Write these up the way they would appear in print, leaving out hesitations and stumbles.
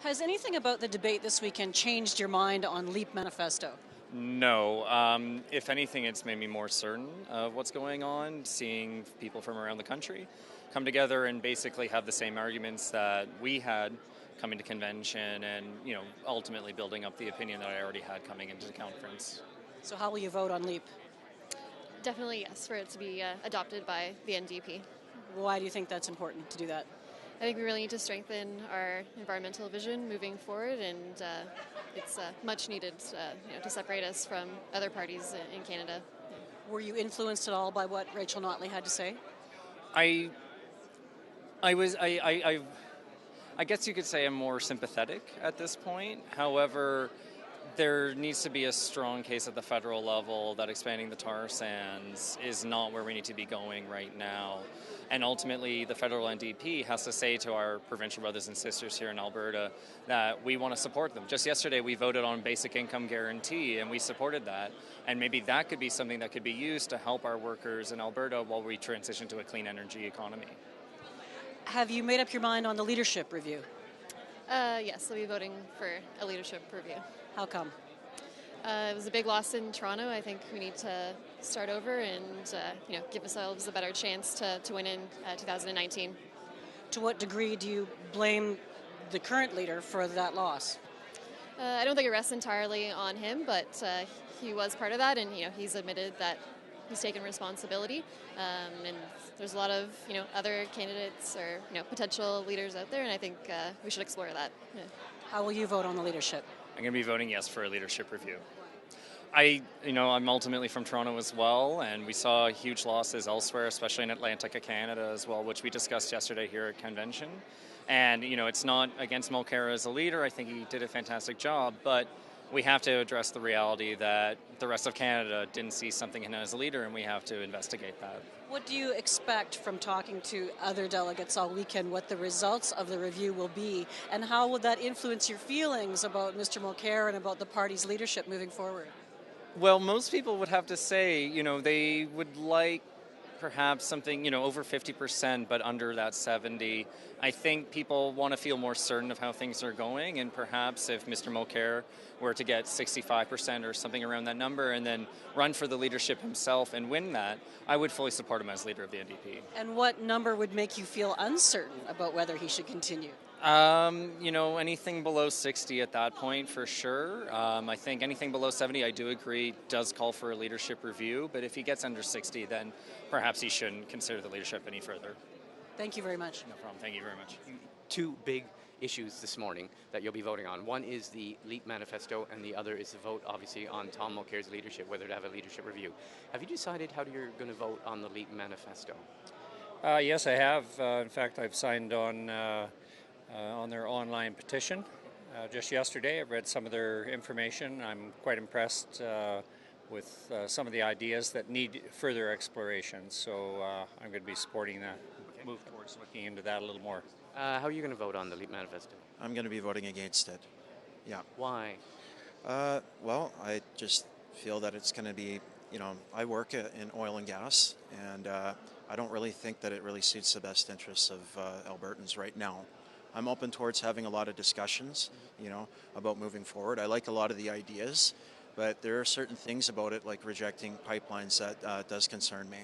Has anything about the debate this weekend changed your mind on LEAP manifesto? No. If anything, it's made me more certain of what's going on, seeing people from around the country come together and basically have the same arguments that we had coming to convention and, ultimately building up the opinion that I already had coming into the conference. So how will you vote on LEAP? Definitely yes, for it to be adopted by the NDP. Why do you think that's important to do that? I think we really need to strengthen our environmental vision moving forward, and it's much needed to separate us from other parties in Canada. Were you influenced at all by what Rachel Notley had to say? I guess you could say I'm more sympathetic at this point. However, there needs to be a strong case at the federal level that expanding the tar sands is not where we need to be going right now. And ultimately, the federal NDP has to say to our provincial brothers and sisters here in Alberta that we want to support them. Just yesterday, we voted on basic income guarantee, and we supported that. And maybe that could be something that could be used to help our workers in Alberta while we transition to a clean energy economy. Have you made up your mind on the leadership review? Yes, I'll be voting for a leadership review. How come? It was a big loss in Toronto. I think we need to start over and give ourselves a better chance to win in 2019. To what degree do you blame the current leader for that loss? I don't think it rests entirely on him, but he was part of that, and he's admitted that he's taken responsibility. And there's a lot of other candidates or potential leaders out there, and I think we should explore that. Yeah. How will you vote on the leadership? I'm going to be voting yes for a leadership review. I'm ultimately from Toronto as well, and we saw huge losses elsewhere, especially in Atlantica, Canada as well, which we discussed yesterday here at convention. And, it's not against Mulcair as a leader. I think he did a fantastic job, but we have to address the reality that the rest of Canada didn't see something in him as a leader, and we have to investigate that. What do you expect from talking to other delegates all weekend, what the results of the review will be, and how will that influence your feelings about Mr. Mulcair and about the party's leadership moving forward? Well, most people would have to say, they would like perhaps something, over 50%, but under that 70. I think people want to feel more certain of how things are going, and perhaps if Mr. Mulcair were to get 65% or something around that number and then run for the leadership himself and win that, I would fully support him as leader of the NDP. And what number would make you feel uncertain about whether he should continue? Anything below 60 at that point for sure. I think anything below 70, I do agree, does call for a leadership review. But if he gets under 60, then perhaps he shouldn't consider the leadership any further. Thank you very much. No problem. Thank you very much. Two big issues this morning that you'll be voting on. One is the LEAP manifesto, and the other is the vote, obviously, on Tom Mulcair's leadership, whether to have a leadership review. Have you decided how you're going to vote on the LEAP manifesto? Yes, I have. In fact, I've signed on their online petition. Just yesterday, I've read some of their information. I'm quite impressed with some of the ideas that need further exploration. So I'm going to be supporting that move towards looking into that a little more. How are you going to vote on the LEAP manifesto? I'm going to be voting against it. Yeah. Why? Well, I just feel that it's going to be, I work in oil and gas, and I don't really think that it really suits the best interests of Albertans right now. I'm open towards having a lot of discussions, about moving forward. I like a lot of the ideas, but there are certain things about it, like rejecting pipelines, that does concern me.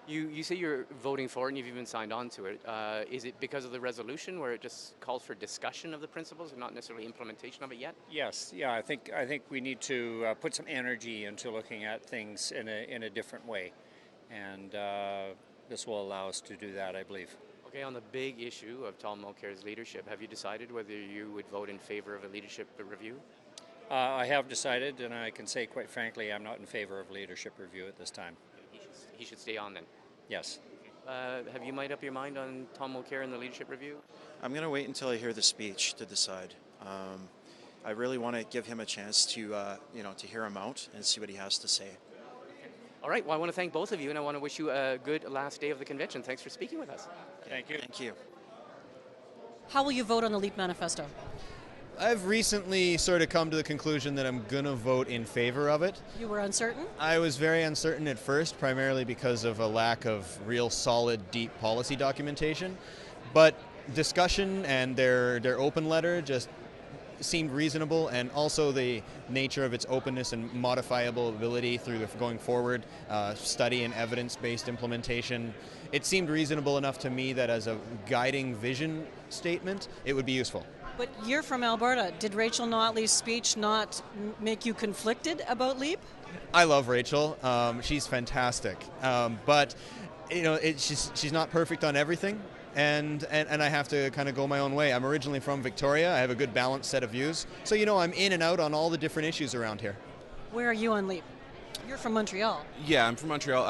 You say you're voting for it, and you've even signed on to it. Is it because of the resolution, where it just calls for discussion of the principles and not necessarily implementation of it yet? Yes, yeah. I think we need to put some energy into looking at things in a different way, and this will allow us to do that, I believe. Okay, on the big issue of Tom Mulcair's leadership, have you decided whether you would vote in favor of a leadership review? I have decided, and I can say quite frankly, I'm not in favor of leadership review at this time. He should stay on then? Yes. Have you made up your mind on Tom Mulcair and the leadership review? I'm going to wait until I hear the speech to decide. I really want to give him a chance to, to hear him out and see what he has to say. All right. Well, I want to thank both of you, and I want to wish you a good last day of the convention. Thanks for speaking with us. Thank you. Thank you. How will you vote on the LEAP manifesto? I've recently sort of come to the conclusion that I'm going to vote in favor of it. You were uncertain? I was very uncertain at first, primarily because of a lack of real solid, deep policy documentation. But discussion and their open letter just seemed reasonable, and also the nature of its openness and modifiable ability through the going forward study and evidence-based implementation. It seemed reasonable enough to me that as a guiding vision statement, it would be useful. But you're from Alberta. Did Rachel Notley's speech not make you conflicted about LEAP? I love Rachel. She's fantastic. But she's not perfect on everything. And I have to kind of go my own way. I'm originally from Victoria. I have a good balanced set of views. So, I'm in and out on all the different issues around here. Where are you on LEAP? You're from Montreal. Yeah, I'm from Montreal.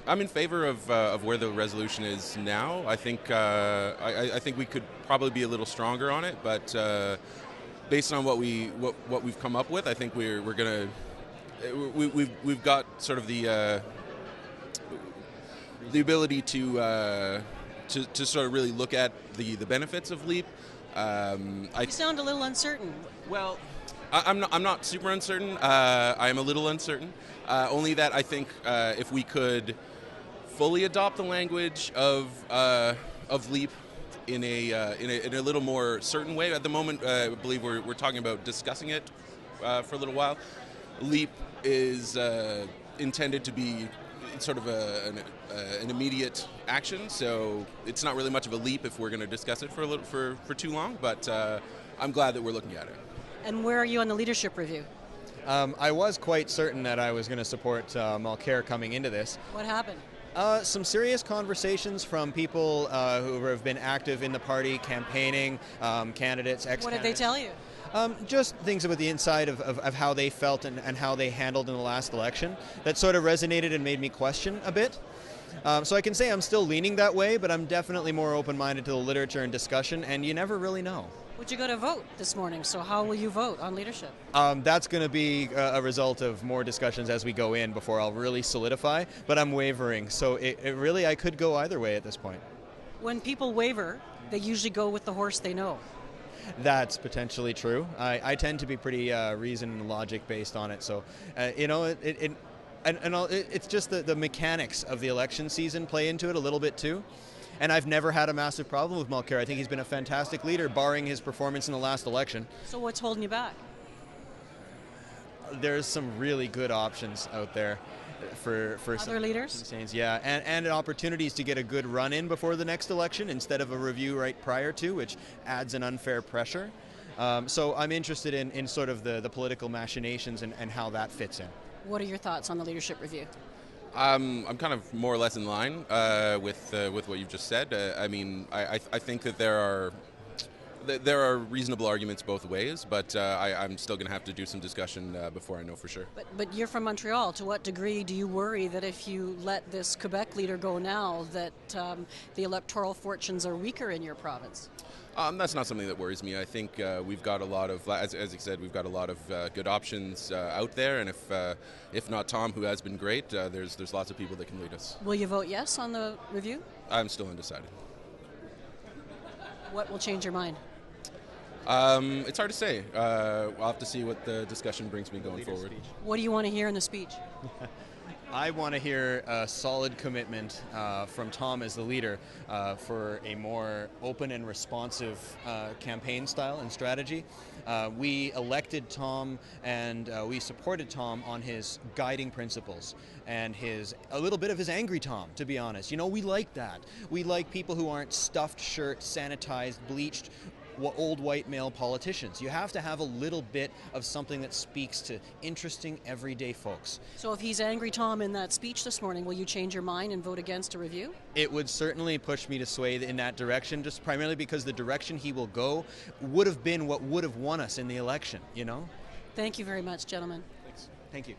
I'm in favor of where the resolution is now. I think I think we could probably be a little stronger on it, but based on what we've come up with, I think we're gonna we've got sort of the ability to sort of really look at the benefits of LEAP. You sound a little uncertain. Well, I'm not super uncertain. I am a little uncertain. Only that I think if we could fully adopt the language of LEAP in a little more certain way. At the moment, I believe we're talking about discussing it for a little while. LEAP is intended to be sort of an immediate action, so it's not really much of a leap if we're going to discuss it for too long. But I'm glad that we're looking at it. And where are you on the leadership review? I was quite certain that I was going to support Mulcair coming into this. What happened? Some serious conversations from people who have been active in the party, campaigning, candidates, ex-candidates. What did they tell you? Just things about the inside of how they felt and how they handled in the last election. That sort of resonated and made me question a bit. So I can say I'm still leaning that way, but I'm definitely more open-minded to the literature and discussion, and you never really know. Would you go to vote this morning? So how will you vote on leadership? That's going to be a result of more discussions as we go in before I'll really solidify, but I'm wavering. So it really, I could go either way at this point. When people waver, they usually go with the horse they know. That's potentially true. I tend to be pretty reason and logic based on it. So, it's just the mechanics of the election season play into it a little bit too. And I've never had a massive problem with Mulcair. I think he's been a fantastic leader, barring his performance in the last election. So what's holding you back? There's some really good options out there for other leaders. Yeah, and opportunities to get a good run in before the next election instead of a review right prior to, which adds an unfair pressure. So I'm interested in sort of the political machinations and how that fits in. What are your thoughts on the leadership review? I'm kind of more or less in line with what you've just said. I think that there are reasonable arguments both ways, but I'm still going to have to do some discussion before I know for sure. But you're from Montreal. To what degree do you worry that if you let this Quebec leader go now, that the electoral fortunes are weaker in your province? That's not something that worries me. I think we've got a lot of, as you said, we've got a lot of good options out there, and if not Tom, who has been great, there's lots of people that can lead us. Will you vote yes on the review? I'm still undecided. What will change your mind? It's hard to say. I'll have to see what the discussion brings me going forward. Speech. What do you want to hear in the speech? I want to hear a solid commitment from Tom as the leader for a more open and responsive campaign style and strategy. We elected Tom and we supported Tom on his guiding principles and a little bit of his angry Tom, to be honest. We like that. We like people who aren't stuffed shirt, sanitized, bleached, old white male politicians. You have to have a little bit of something that speaks to interesting everyday folks. So if he's angry Tom in that speech this morning, will you change your mind and vote against a review? It would certainly push me to sway in that direction, just primarily because the direction he will go would have been what would have won us in the election, Thank you very much, gentlemen. Thanks. Thank you.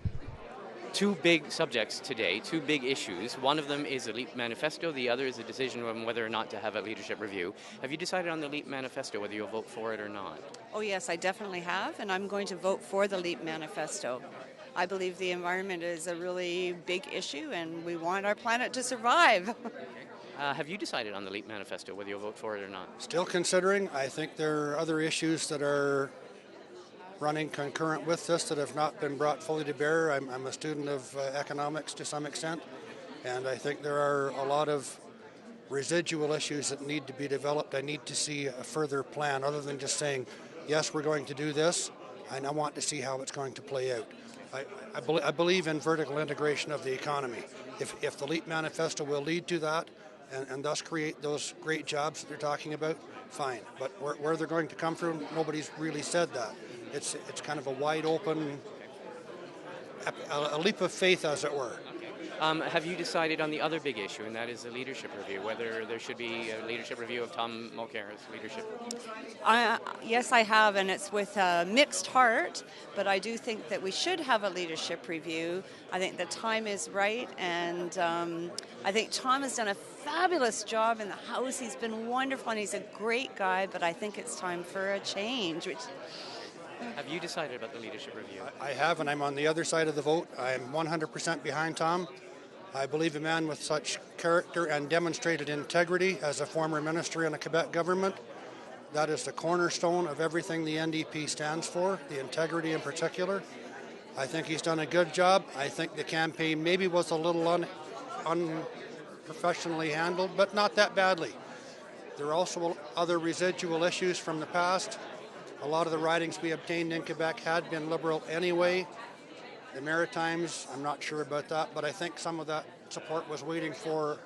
Two big subjects today, two big issues. One of them is the LEAP manifesto. The other is a decision on whether or not to have a leadership review. Have you decided on the LEAP manifesto, whether you'll vote for it or not? Oh yes, I definitely have, and I'm going to vote for the LEAP manifesto. I believe the environment is a really big issue, and we want our planet to survive. Have you decided on the LEAP manifesto, whether you'll vote for it or not? Still considering. I think there are other issues that are running concurrent with this that have not been brought fully to bear. I'm a student of economics to some extent, and I think there are a lot of residual issues that need to be developed. I need to see a further plan other than just saying, yes, we're going to do this, and I want to see how it's going to play out. I believe in vertical integration of the economy. If the LEAP manifesto will lead to that and thus create those great jobs that they're talking about, fine. But where they're going to come from, nobody's really said that. It's kind of a wide open, a leap of faith, as it were. Have you decided on the other big issue, and that is the leadership review, whether there should be a leadership review of Tom Mulcair's leadership? Yes, I have, and it's with a mixed heart, but I do think that we should have a leadership review. I think the time is right, and I think Tom has done a fabulous job in the House. He's been wonderful, and he's a great guy, but I think it's time for a change. Have you decided about the leadership review? I have, and I'm on the other side of the vote. I'm 100% behind Tom. I believe a man with such character and demonstrated integrity as a former minister in a Quebec government, that is the cornerstone of everything the NDP stands for, the integrity in particular. I think he's done a good job. I think the campaign maybe was a little unprofessionally handled, but not that badly. There are also other residual issues from the past. A lot of the ridings we obtained in Quebec had been Liberal anyway. The Maritimes, I'm not sure about that, but I think some of that support was waiting for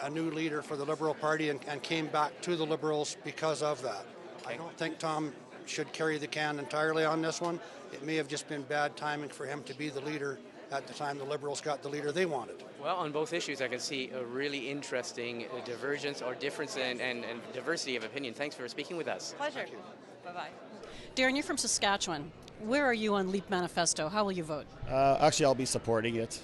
a new leader for the Liberal Party and came back to the Liberals because of that. Okay. I don't think Tom should carry the can entirely on this one. It may have just been bad timing for him to be the leader at the time the Liberals got the leader they wanted. Well, on both issues, I can see a really interesting divergence or difference and diversity of opinion. Thanks for speaking with us. Pleasure. Bye-bye. Darren, you're from Saskatchewan. Where are you on LEAP manifesto? How will you vote? Actually, I'll be supporting it.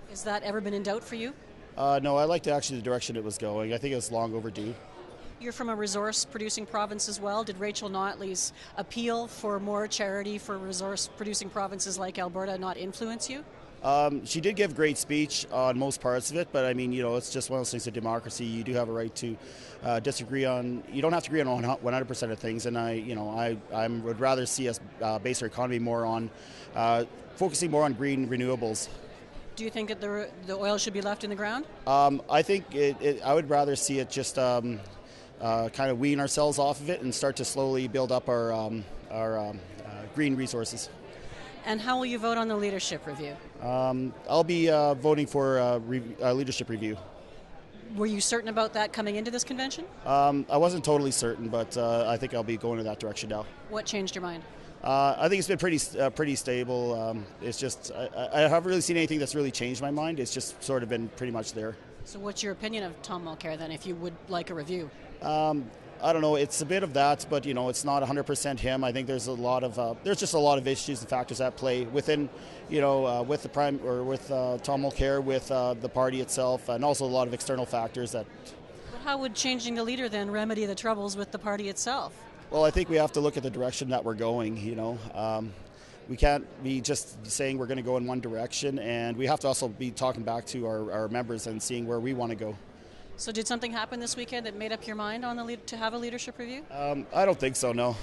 Has that ever been in doubt for you? No, I liked actually the direction it was going. I think it was long overdue. You're from a resource-producing province as well. Did Rachel Notley's appeal for more charity for resource-producing provinces like Alberta not influence you? She did give a great speech on most parts of it, but I mean, it's just one of those things of democracy. You do have a right to disagree on. You don't have to agree on 100% of things, and I would rather see us base our economy more on focusing more on green renewables. Do you think that the oil should be left in the ground? I think I would rather see it just kind of wean ourselves off of it and start to slowly build up our green resources. And how will you vote on the leadership review? I'll be voting for a leadership review. Were you certain about that coming into this convention? I wasn't totally certain, but I think I'll be going in that direction now. What changed your mind? I think it's been pretty stable. It's just I haven't really seen anything that's really changed my mind. It's just sort of been pretty much there. So what's your opinion of Tom Mulcair then, if you would like a review? I don't know. It's a bit of that, but it's not 100% him. I think there's just a lot of issues and factors at play within, with the Tom Mulcair, with the party itself, and also a lot of external factors that. But how would changing the leader then remedy the troubles with the party itself? Well, I think we have to look at the direction that we're going. We can't be just saying we're going to go in one direction, and we have to also be talking back to our members and seeing where we want to go. So did something happen this weekend that made up your mind on to have a leadership review? I don't think so, no.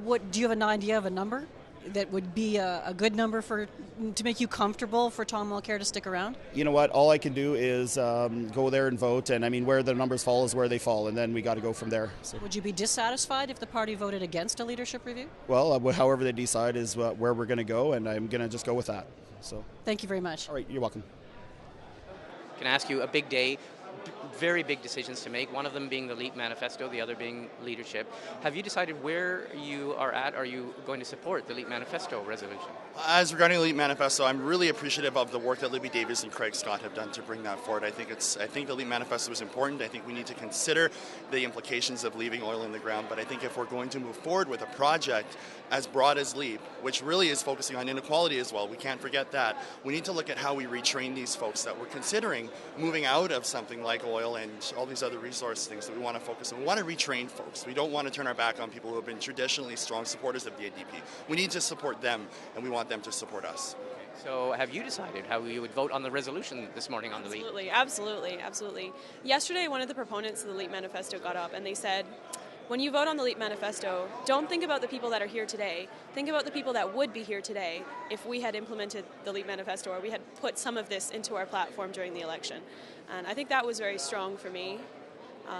What do you have an idea of a number that would be a good number to make you comfortable for Tom Mulcair to stick around? You know what? All I can do is go there and vote, and I mean, where the numbers fall is where they fall, and then we got to go from there. So. Would you be dissatisfied if the party voted against a leadership review? Well, however they decide is where we're going to go, and I'm going to just go with that. So. Thank you very much. All right, you're welcome. Can I ask you, a big day, very big decisions to make, one of them being the LEAP manifesto, the other being leadership. Have you decided where you are at? Are you going to support the LEAP manifesto resolution? As regarding the LEAP manifesto, I'm really appreciative of the work that Libby Davis and Craig Scott have done to bring that forward. I think the LEAP manifesto is important. I think we need to consider the implications of leaving oil in the ground, but I think if we're going to move forward with a project as broad as LEAP, which really is focusing on inequality as well, we can't forget that, we need to look at how we retrain these folks that we're considering moving out of something like oil and all these other resource things that we want to focus on. We want to retrain folks. We don't want to turn our back on people who have been traditionally strong supporters of the NDP. We need to support them, and we want them to support us. So have you decided how you would vote on the resolution this morning on the LEAP? Absolutely. Yesterday, one of the proponents of the LEAP manifesto got up and they said, when you vote on the LEAP manifesto, don't think about the people that are here today. Think about the people that would be here today if we had implemented the LEAP manifesto or we had put some of this into our platform during the election. And I think that was very strong for me.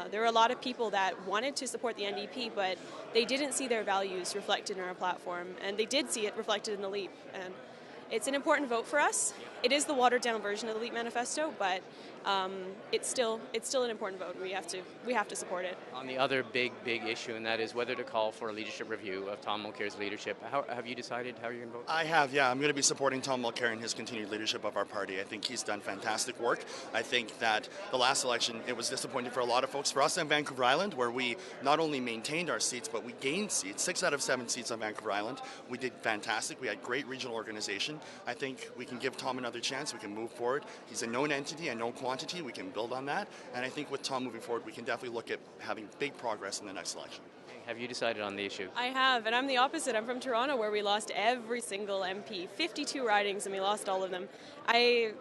There were a lot of people that wanted to support the NDP, but they didn't see their values reflected in our platform, and they did see it reflected in the LEAP. And it's an important vote for us. It is the watered-down version of the LEAP manifesto, but it's still an important vote. We have to support it. On the other big issue, and that is whether to call for a leadership review of Tom Mulcair's leadership. Have you decided how you're going to vote? I have, yeah. I'm going to be supporting Tom Mulcair in his continued leadership of our party. I think he's done fantastic work. I think that the last election, it was disappointing for a lot of folks. For us in Vancouver Island, where we not only maintained our seats, but we gained seats. 6 out of 7 seats on Vancouver Island. We did fantastic. We had great regional organization. I think we can give Tom another chance. We can move forward. He's a known entity, a known quantity. We can build on that. And I think with Tom moving forward, we can definitely look at having big progress in the next election. Have you decided on the issue? I have, and I'm the opposite. I'm from Toronto, where we lost every single MP, 52 ridings, and we lost all of them. I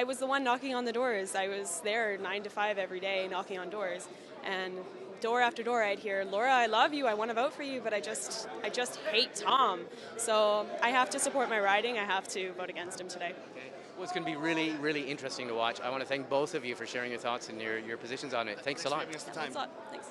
was the one knocking on the doors. I was there 9 to 5 every day knocking on doors, and door after door I'd hear, Laura, I love you, I want to vote for you, but I just hate Tom. So I have to support my riding. I have to vote against him today. Okay. Well, it's going to be really, really interesting to watch. I want to thank both of you for sharing your thoughts and your positions on it. Thanks a lot. Thanks for giving us the time. Thanks a lot. Thanks.